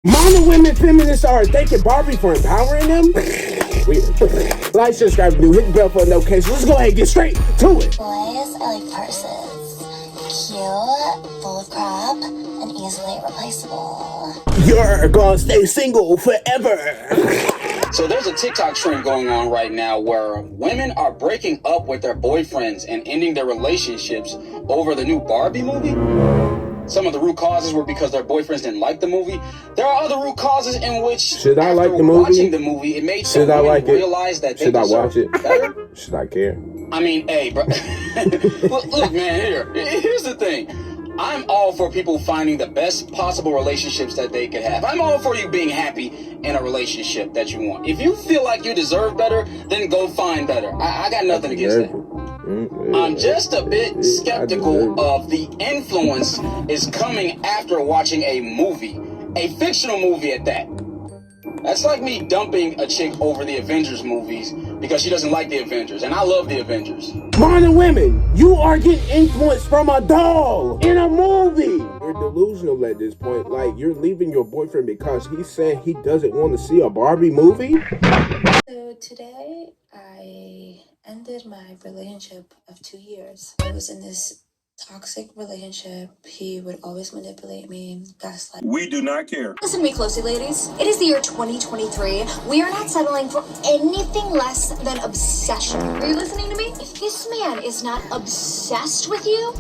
Modern women feminists are thanking Barbie for empowering them? Weird. Like, subscribe, do hit the bell for a notification. Let's go ahead and get straight to it. Boys are like purses. Cute, full of crap, and easily replaceable. You're gonna stay single forever. So there's a TikTok trend going on right now where women are breaking up with their boyfriends and ending their relationships over the new Barbie movie. Some of the root causes were because their boyfriends didn't like the movie. There are other root causes in which, should I like the movie? Watching the movie, it made some women realize that they deserve better. Should I care? I mean, hey, bro. look, man, here's the thing. I'm all for people finding the best possible relationships that they could have. I'm all for you being happy in a relationship that you want. If you feel like you deserve better, then go find better. I got nothing against that. I'm just a bit skeptical of the influence is coming after watching a movie, a fictional movie at that. That's like me dumping a chick over the Avengers movies because she doesn't like the Avengers, and I love the Avengers. Modern women, you are getting influenced from a doll in a movie. You're delusional at this point. Like, you're leaving your boyfriend because he said he doesn't want to see a Barbie movie? So today, I ended my relationship of 2 years. I was in this toxic relationship. He would always manipulate me, gaslight. We do not care. Listen to me closely, ladies. It is the year 2023. We are not settling for anything less than obsession. Are you listening to me? If this man is not obsessed with you,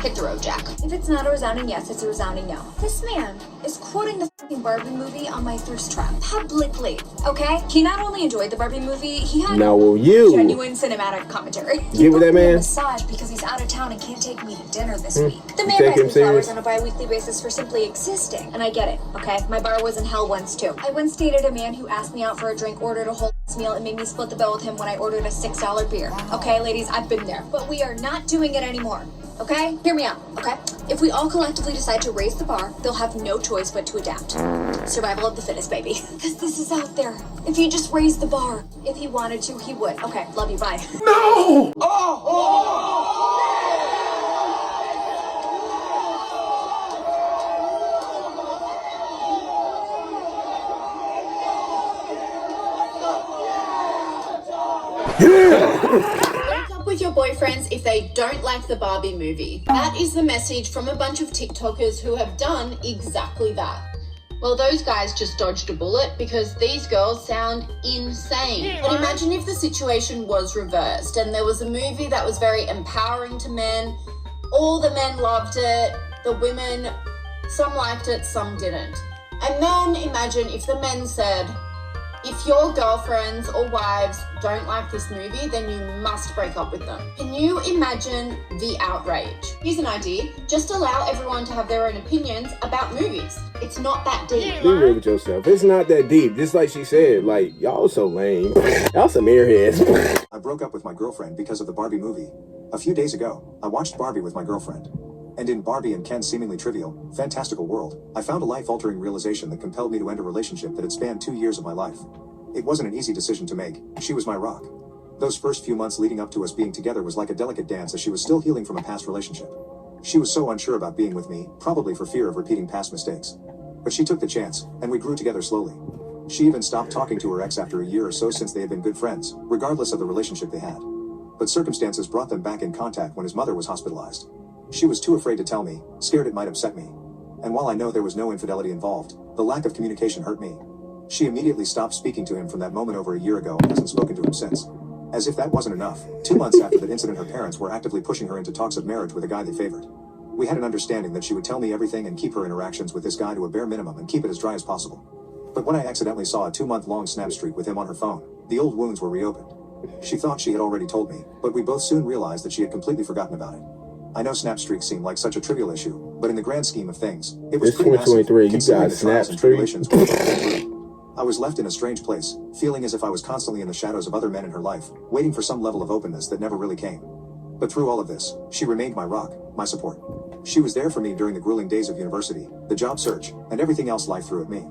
hit the road, Jack. If it's not a resounding yes, it's a resounding no. This man is quoting the fucking Barbie movie on my thirst trap publicly, okay? He not only enjoyed the Barbie movie, he had genuine cinematic commentary. He booked me a massage because he's out of town and can't take me to dinner this week. The man buys me flowers on a bi-weekly basis for simply existing. And I get it, okay? My bar was in hell once too. I once dated a man who asked me out for a drink, ordered a whole meal, and made me split the bill with him when I ordered a $6 beer. Okay, ladies, I've been there. But we are not doing it anymore. Okay? Hear me out, okay? If we all collectively decide to raise the bar, they'll have no choice but to adapt. Survival of the fittest, baby. Because this is out there. If you just raise the bar, if he wanted to, he would. Okay, love you, bye. No! With your boyfriends if they don't like the Barbie movie. That is the message from a bunch of TikTokers who have done exactly that. Well, those guys just dodged a bullet because these girls sound insane. But imagine if the situation was reversed and there was a movie that was very empowering to men. All the men loved it. The women, some liked it, some didn't. And then imagine if the men said, if your girlfriends or wives don't like this movie, then you must break up with them. Can you imagine the outrage? Here's an idea. Just allow everyone to have their own opinions about movies. It's not that deep. Be real with yourself. It's not that deep. Just like she said, like, y'all so lame. Y'all some airheads. I broke up with my girlfriend because of the Barbie movie. A few days ago, I watched Barbie with my girlfriend. And in Barbie and Ken's seemingly trivial, fantastical world, I found a life-altering realization that compelled me to end a relationship that had spanned 2 years of my life. It wasn't an easy decision to make. She was my rock. Those first few months leading up to us being together was like a delicate dance as she was still healing from a past relationship. She was so unsure about being with me, probably for fear of repeating past mistakes. But she took the chance, and we grew together slowly. She even stopped talking to her ex after a year or so since they had been good friends, regardless of the relationship they had. But circumstances brought them back in contact when his mother was hospitalized. She was too afraid to tell me, scared it might upset me. And while I know there was no infidelity involved, the lack of communication hurt me. She immediately stopped speaking to him from that moment over a year ago and hasn't spoken to him since. As if that wasn't enough, 2 months after that incident her parents were actively pushing her into talks of marriage with a guy they favored. We had an understanding that she would tell me everything and keep her interactions with this guy to a bare minimum and keep it as dry as possible. But when I accidentally saw a 2-month-long snap streak with him on her phone, the old wounds were reopened. She thought she had already told me, but we both soon realized that she had completely forgotten about it. I know snap streaks seem like such a trivial issue, but in the grand scheme of things, it was pretty massive, considering the trials and tribulations we both went through. I was left in a strange place, feeling as if I was constantly in the shadows of other men in her life, waiting for some level of openness that never really came. But through all of this, she remained my rock, my support. She was there for me during the grueling days of university, the job search, and everything else life threw at me.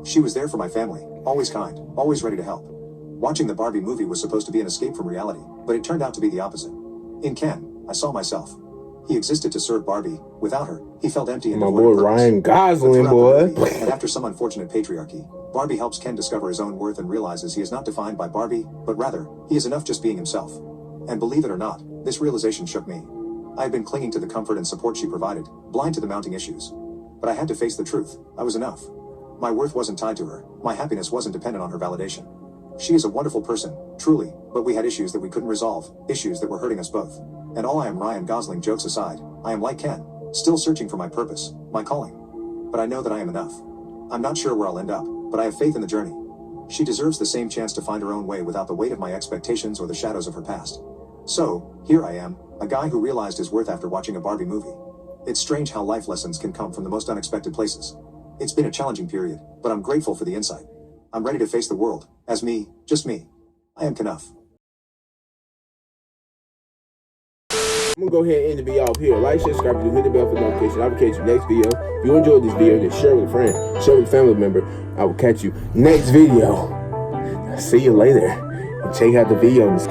She was there for my family, always kind, always ready to help. Watching the Barbie movie was supposed to be an escape from reality, but it turned out to be the opposite. In Ken, I saw myself. He existed to serve Barbie. Without her, he felt empty and My devoid boy of purpose. Ryan Gosling, But boy. throughout the movie, and after some unfortunate patriarchy, Barbie helps Ken discover his own worth and realizes he is not defined by Barbie, but rather, he is enough just being himself. And believe it or not, this realization shook me. I had been clinging to the comfort and support she provided, blind to the mounting issues. But I had to face the truth. I was enough. My worth wasn't tied to her. My happiness wasn't dependent on her validation. She is a wonderful person, truly, but we had issues that we couldn't resolve, issues that were hurting us both. And all I am, Ryan Gosling, jokes aside, I am like Ken, still searching for my purpose, my calling. But I know that I am enough. I'm not sure where I'll end up, but I have faith in the journey. She deserves the same chance to find her own way without the weight of my expectations or the shadows of her past. So, here I am, a guy who realized his worth after watching a Barbie movie. It's strange how life lessons can come from the most unexpected places. It's been a challenging period, but I'm grateful for the insight. I'm ready to face the world, as me, just me. I am enough. I'm gonna go ahead and end the video off here. Like, share, subscribe, hit the bell for notifications. I will catch you next video. If you enjoyed this video, then share with a friend, share with a family member. I will catch you next video. See you later. And check out the videos.